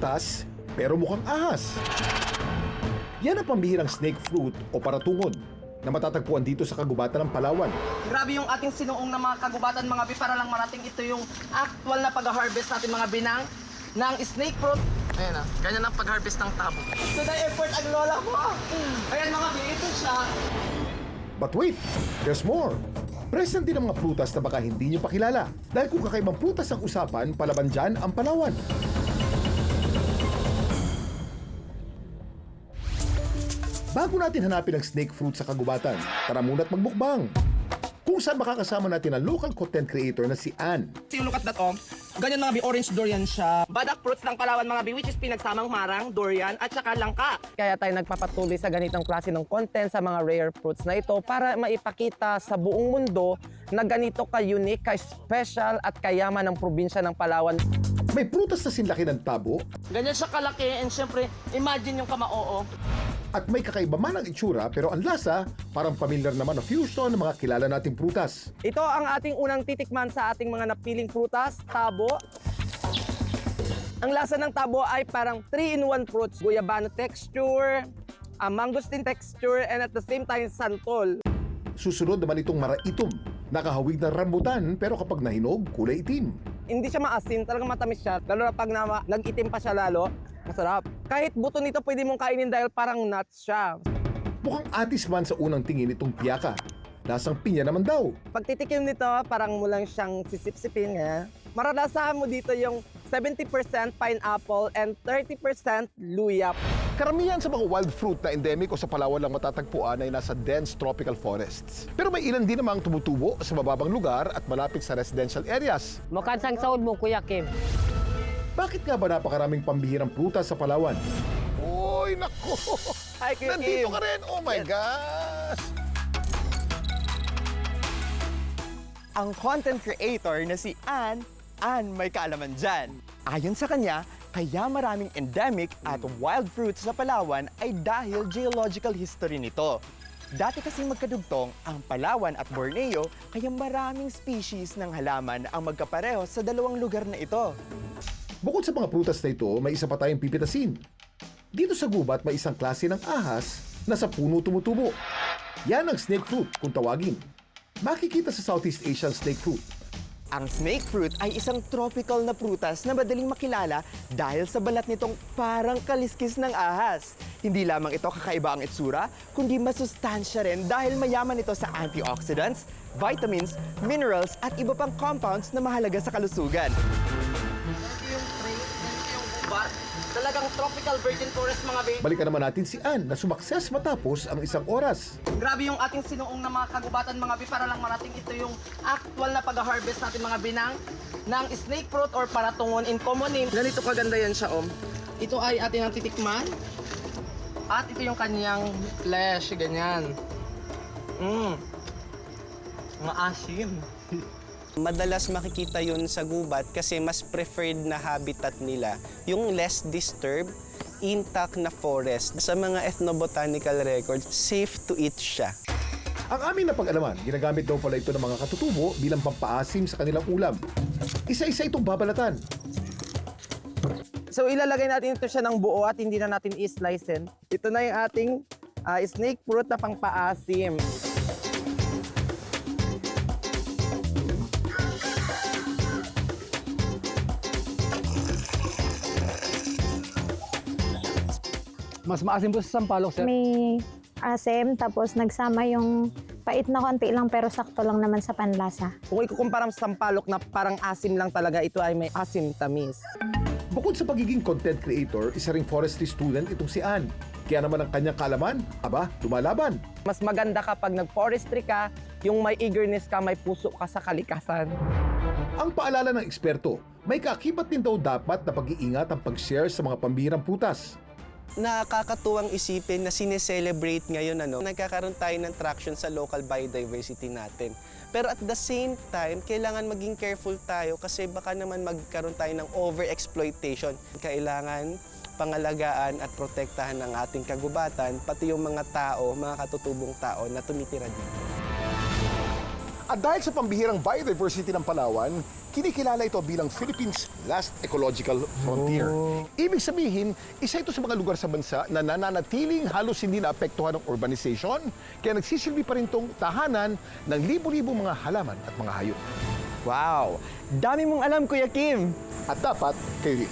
prutas, pero mukhang ahas. Yan ang pambihirang snake fruit o paratungod na matatagpuan dito sa kagubatan ng Palawan. Grabe yung ating sinuong na mga kagubatan mga bi para lang marating ito yung actual na pag-harvest natin mga binang ng snake fruit. Ayan na, ganyan ang pag-harvest ng tabo. To the effort ang lola ko. Ayan mga bi, ito siya. But wait, there's more. Present din ang mga prutas na baka hindi nyo pakilala. Dahil kung kakaibang prutas ang usapan, palaban dyan ang Palawan. Bago natin hanapin ang snake fruit sa kagubatan, tara muna't magbukbang. Kung saan makakasama natin ang local content creator na si Ann. Yung look at that ganyan mga bi, orange durian siya. Badak fruits ng Palawan mga bi, which is pinagsamang marang, durian, at saka langka. Kaya tayo nagpapatuloy sa ganitong klase ng content sa mga rare fruits na ito para maipakita sa buong mundo na ganito ka-unique, ka-special at kayaman ng probinsya ng Palawan. May prutas na sinlaki ng tabo Ganyan siya kalaki and syempre, imagine yung kamao. at may kakaiba man ang itsura pero ang lasa parang familiar naman na fusion ng mga kilala nating prutas. Ito ang ating unang titikman sa ating mga napiling prutas, tabo. Ang lasa ng tabo ay parang 3-in-1 fruits. Guyabano texture, mangosteen texture, and at the same time, santol. Susunod naman itong maraitom, nakahawig ng rambutan pero kapag nahinog, kulay itim. Hindi siya maasin, talagang matamis siya. Lalo na pag nag-itim pa siya lalo, masarap. Kahit buto nito pwede mong kainin dahil parang nuts siya. Mukhang atis man sa unang tingin itong piyaka. Lasang pinya naman daw. Pag titikim nito, parang mo lang siyang sisip-sipin. Maranasahan mo dito yung 70% pineapple and 30% luya. Karamihan sa mga wild fruit na endemic o sa Palawan lang matatagpuan ay nasa dense tropical forests. Pero may ilan din namang tumutubo sa mababang lugar at malapit sa residential areas. Mukhang sang saud mo, Kuya Kim. Bakit nga ba napakaraming pambihirang prutas sa Palawan? Uy, naku! Hi, Kuya Nandito Kim. ka rin! Oh my gosh! Ang content creator na si Ann may kaalaman dyan. Ayon sa kanya, kaya maraming endemic at wild fruits sa Palawan ay dahil geological history nito. Dati kasing magkadugtong ang Palawan at Borneo, kaya maraming species ng halaman ang magkapareho sa dalawang lugar na ito. Bukod sa mga prutas na ito, may isa pa tayong pipitasin. Dito sa gubat may isang klase ng ahas na sa puno tumutubo. Yan ang snake fruit kung tawagin. Makikita sa Southeast Asian snake fruit. Ang snake fruit ay isang tropical na prutas na madaling makilala dahil sa balat nitong parang kaliskis ng ahas. Hindi lamang ito kakaiba ang itsura, kundi masustansya rin dahil mayaman ito sa antioxidants, vitamins, minerals at iba pang compounds na mahalaga sa kalusugan. Yung tray, yung gubat. Talagang tropical virgin forest mga be. Balikan naman natin si Ann na sumakses matapos ang isang oras. Grabe yung ating sinuong na mga kagubatan mga bi para lang marating ito yung actual na pag-harvest natin mga binang ng snake fruit or paratungon in common name. Ganito kaganda yan siya Ito ay ating ang titikman. At ito yung kanyang flesh, ganyan. Maasim. Madalas makikita yun sa gubat kasi mas preferred na habitat nila, yung less disturbed, intact na forest. Sa mga ethnobotanical records, safe to eat siya. Ang aming napag-alaman, ginagamit daw pala ito ng mga katutubo bilang pampaasim sa kanilang ulam. Isa-isa itong babalatan. So ilalagay natin ito siya ng buo at hindi na natin i-slicein. Ito na yung ating snake fruit na pangpaasim. Mas maasim po sa sampalok, sir. May asim, tapos nagsama yung pait na konti lang pero sakto lang naman sa panlasa. Kung ikukumpara sa sampalok na parang asim lang talaga, ito ay may asim tamis. Bukod sa pagiging content creator, isa ring forestry student itong si Ann. Kaya naman ang kanyang kaalaman, lumalaban. Mas maganda kapag nag-forestry ka, yung may eagerness ka, may puso ka sa kalikasan. Ang paalala ng eksperto, may kaakibat din daw dapat na pag-iingat ang pag-share sa mga pambihirang prutas. Nakakatuwang isipin na sineselebrate ngayon, nagkakaroon tayo ng traction sa local biodiversity natin. Pero at the same time, kailangan maging careful tayo kasi baka naman magkaroon tayo ng overexploitation. Kailangan pangalagaan at protektahan ng ating kagubatan, pati yung mga tao, mga katutubong tao na tumitira dito. At dahil sa pambihirang biodiversity ng Palawan, Kinikilala ito bilang Philippines' last ecological frontier. Ibig sabihin, isa ito sa mga lugar sa bansa na nananatiling halos hindi naapektuhan ng urbanization, kaya nagsisilbi pa rin itong tahanan ng libo-libong mga halaman at mga hayop. Wow! Dami mong alam, Kuya Kim! At dapat, kayo rin.